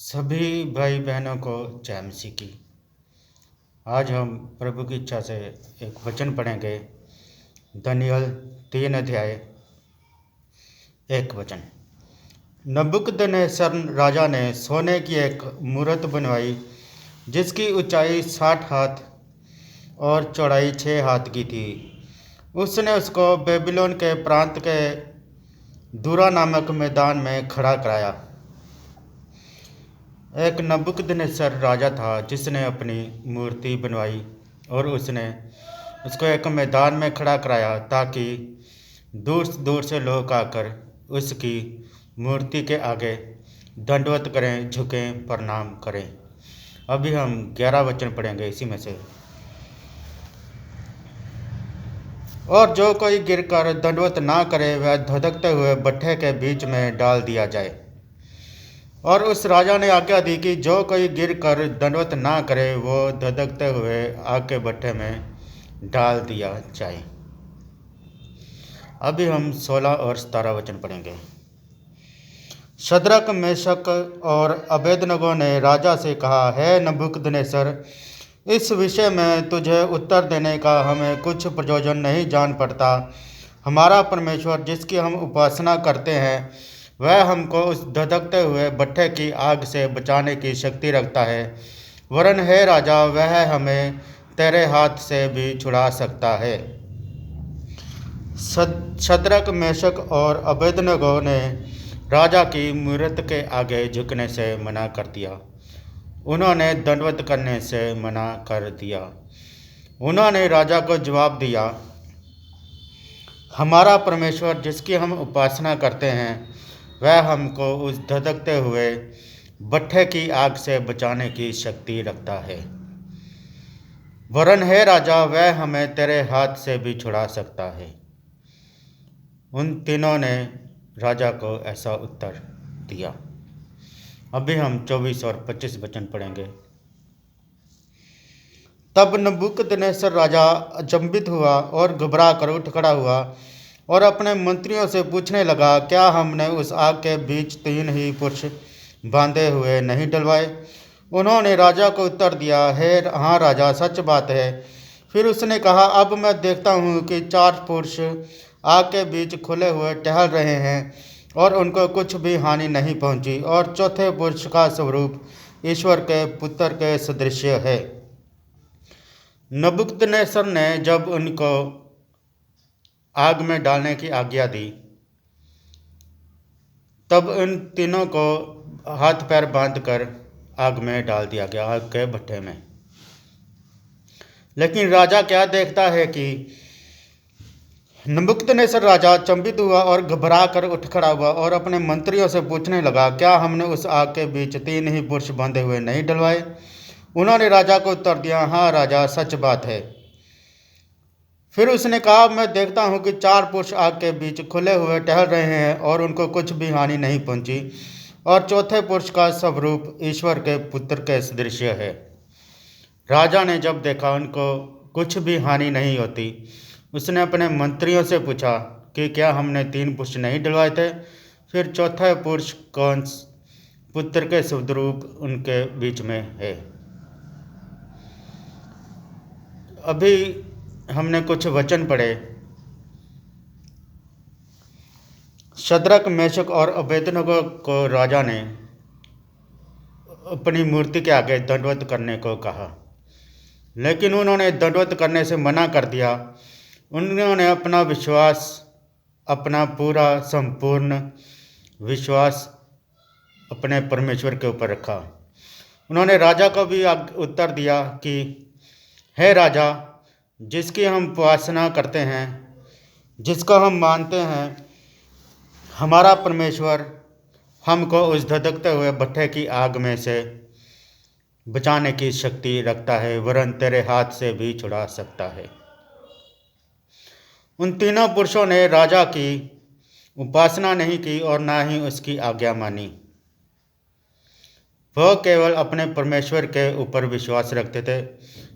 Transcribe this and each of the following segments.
सभी भाई बहनों को जय मसीह की। आज हम प्रभु की इच्छा से एक वचन पढ़ेंगे। दानियेल 3 अध्याय 1 वचन। नबूकदनेस्सर राजा ने सोने की एक मूरत बनवाई जिसकी ऊंचाई 60 हाथ और चौड़ाई 6 हाथ की थी। उसने उसको बेबीलोन के प्रांत के दूरा नामक मैदान में खड़ा कराया। एक नबूकदनेस्सर राजा था जिसने अपनी मूर्ति बनवाई और उसने उसको एक मैदान में खड़ा कराया ताकि दूर दूर से लोग आकर उसकी मूर्ति के आगे दंडवत करें, झुकें, प्रणाम करें। अभी हम 11 वचन पढ़ेंगे इसी में से। और जो कोई गिरकर दंडवत ना करे वह धधकते हुए भट्ठे के बीच में डाल दिया जाए। और उस राजा ने आज्ञा दी कि जो कोई गिर कर दंडवत ना करे वो धधकते हुए आग के भट्ठे में डाल दिया जाए। अभी हम 16 और 17 वचन पढ़ेंगे। शद्रक, मेशक और अबेदनगो ने राजा से कहा, है नबूकदनेस्सर, इस विषय में तुझे उत्तर देने का हमें कुछ प्रयोजन नहीं जान पड़ता। हमारा परमेश्वर जिसकी हम उपासना करते हैं वह हमको उस धधकते हुए भट्ठे की आग से बचाने की शक्ति रखता है। वरन हे राजा, वह हमें तेरे हाथ से भी छुड़ा सकता है। शद्रक, मेशक और अबेदनगो ने राजा की मूरत के आगे झुकने से मना कर दिया। उन्होंने दंडवत करने से मना कर दिया। उन्होंने राजा को जवाब दिया, हमारा परमेश्वर जिसकी हम उपासना करते हैं वह हमको उस धधकते हुए भट्ठे की आग से बचाने की शक्ति रखता है। वरन हे राजा, वह हमें तेरे हाथ से भी छुड़ा सकता है। उन तीनों ने राजा को ऐसा उत्तर दिया। अभी हम 24 और 25 वचन पढ़ेंगे। तब नबूकदनेस्सर राजा अचंभित हुआ और घबरा कर उठ खड़ा हुआ और अपने मंत्रियों से पूछने लगा, क्या हमने उस आग के बीच 3 ही पुरुष बांधे हुए नहीं डलवाए? उन्होंने राजा को उत्तर दिया, हाँ राजा, सच बात है। फिर उसने कहा, अब मैं देखता हूँ कि 4 पुरुष आग के बीच खुले हुए टहल रहे हैं और उनको कुछ भी हानि नहीं पहुँची, और चौथे पुरुष का स्वरूप ईश्वर के पुत्र के सदृश है। नबूकदनेस्सर ने जब उनको आग में डालने की आज्ञा दी तब उन तीनों को हाथ पैर बांधकर आग में डाल दिया गया, आग के भट्ठे में। लेकिन राजा क्या देखता है कि नबूकदनेस्सर राजा चंबित हुआ और घबरा कर उठ खड़ा हुआ और अपने मंत्रियों से पूछने लगा, क्या हमने उस आग के बीच 3 ही पुरुष बांधे हुए नहीं डलवाए? उन्होंने राजा को उत्तर दिया, हाँ राजा, सच बात है। फिर उसने कहा, मैं देखता हूँ कि 4 पुरुष आग के बीच खुले हुए टहल रहे हैं और उनको कुछ भी हानि नहीं पहुँची, और चौथे पुरुष का स्वरूप ईश्वर के पुत्र के सदृश है। राजा ने जब देखा उनको कुछ भी हानि नहीं होती, उसने अपने मंत्रियों से पूछा कि क्या हमने 3 पुरुष नहीं डलवाए थे? फिर चौथा पुरुष कौन? पुत्र के स्वरूप उनके बीच में है। अभी हमने कुछ वचन पढ़े। शद्रक, मेशक और अबेदनगो को राजा ने अपनी मूर्ति के आगे दंडवत करने को कहा, लेकिन उन्होंने दंडवत करने से मना कर दिया। उन्होंने अपना विश्वास, अपना पूरा संपूर्ण विश्वास अपने परमेश्वर के ऊपर रखा। उन्होंने राजा को भी उत्तर दिया कि हे राजा, जिसकी हम उपासना करते हैं, जिसको हम मानते हैं, हमारा परमेश्वर हमको उस धधकते हुए भट्ठे की आग में से बचाने की शक्ति रखता है, वरन तेरे हाथ से भी छुड़ा सकता है। उन तीनों पुरुषों ने राजा की उपासना नहीं की और ना ही उसकी आज्ञा मानी। वह केवल अपने परमेश्वर के ऊपर विश्वास रखते थे,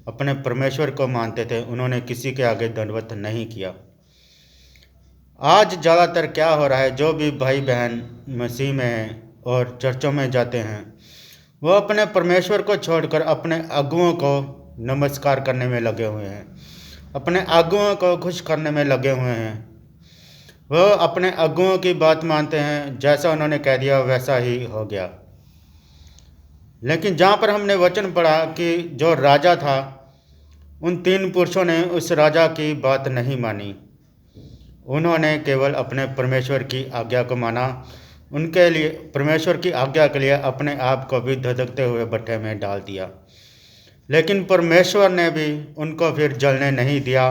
अपने परमेश्वर को मानते थे। उन्होंने किसी के आगे दंडवत नहीं किया। आज ज़्यादातर क्या हो रहा है, जो भी भाई बहन मसीह में हैं और चर्चों में जाते हैं, वो अपने परमेश्वर को छोड़कर अपने अगुओं को नमस्कार करने में लगे हुए हैं, अपने अगुओं को खुश करने में लगे हुए हैं। वो अपने अगुओं की बात मानते हैं, जैसा उन्होंने कह दिया वैसा ही हो गया। लेकिन जहाँ पर हमने वचन पढ़ा कि जो राजा था, उन 3 पुरुषों ने उस राजा की बात नहीं मानी। उन्होंने केवल अपने परमेश्वर की आज्ञा को माना। उनके लिए परमेश्वर की आज्ञा के लिए अपने आप को भी धधकते हुए भट्ठे में डाल दिया। लेकिन परमेश्वर ने भी उनको फिर जलने नहीं दिया।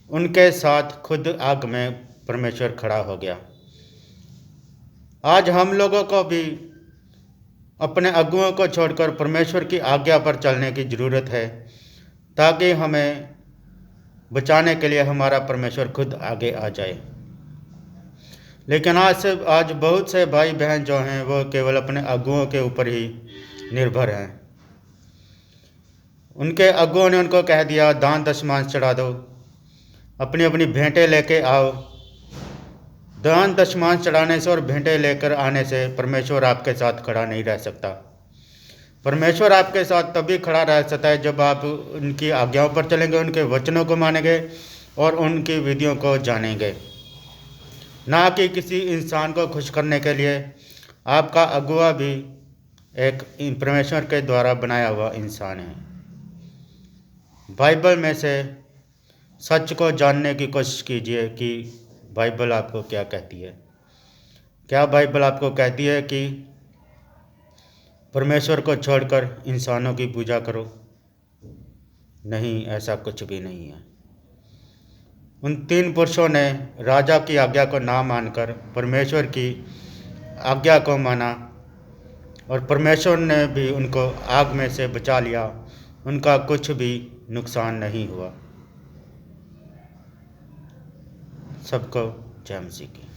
उनके साथ खुद आग में परमेश्वर खड़ा हो गया। आज हम लोगों को भी अपने अगुओं को छोड़कर परमेश्वर की आज्ञा पर चलने की ज़रूरत है, ताकि हमें बचाने के लिए हमारा परमेश्वर खुद आगे आ जाए। लेकिन आज बहुत से भाई बहन जो हैं वो केवल अपने अगुओं के ऊपर ही निर्भर हैं। उनके अगुओं ने उनको कह दिया दान दशमांश चढ़ा दो, अपनी अपनी भेंटें लेके आओ। दान दशमांश चढ़ाने से और भेंटें लेकर आने से परमेश्वर आपके साथ खड़ा नहीं रह सकता। परमेश्वर आपके साथ तभी खड़ा रह सकता है जब आप उनकी आज्ञाओं पर चलेंगे, उनके वचनों को मानेंगे और उनकी विधियों को जानेंगे। ना कि किसी इंसान को खुश करने के लिए। आपका अगुआ भी एक परमेश्वर के द्वारा बनाया हुआ इंसान है। बाइबल में से सच को जानने की कोशिश कीजिए कि बाइबल आपको क्या कहती है। क्या बाइबल आपको कहती है कि परमेश्वर को छोड़कर इंसानों की पूजा करो? नहीं, ऐसा कुछ भी नहीं है। उन 3 पुरुषों ने राजा की आज्ञा को ना मानकर परमेश्वर की आज्ञा को माना और परमेश्वर ने भी उनको आग में से बचा लिया। उनका कुछ भी नुकसान नहीं हुआ। सबको जय मसीह की।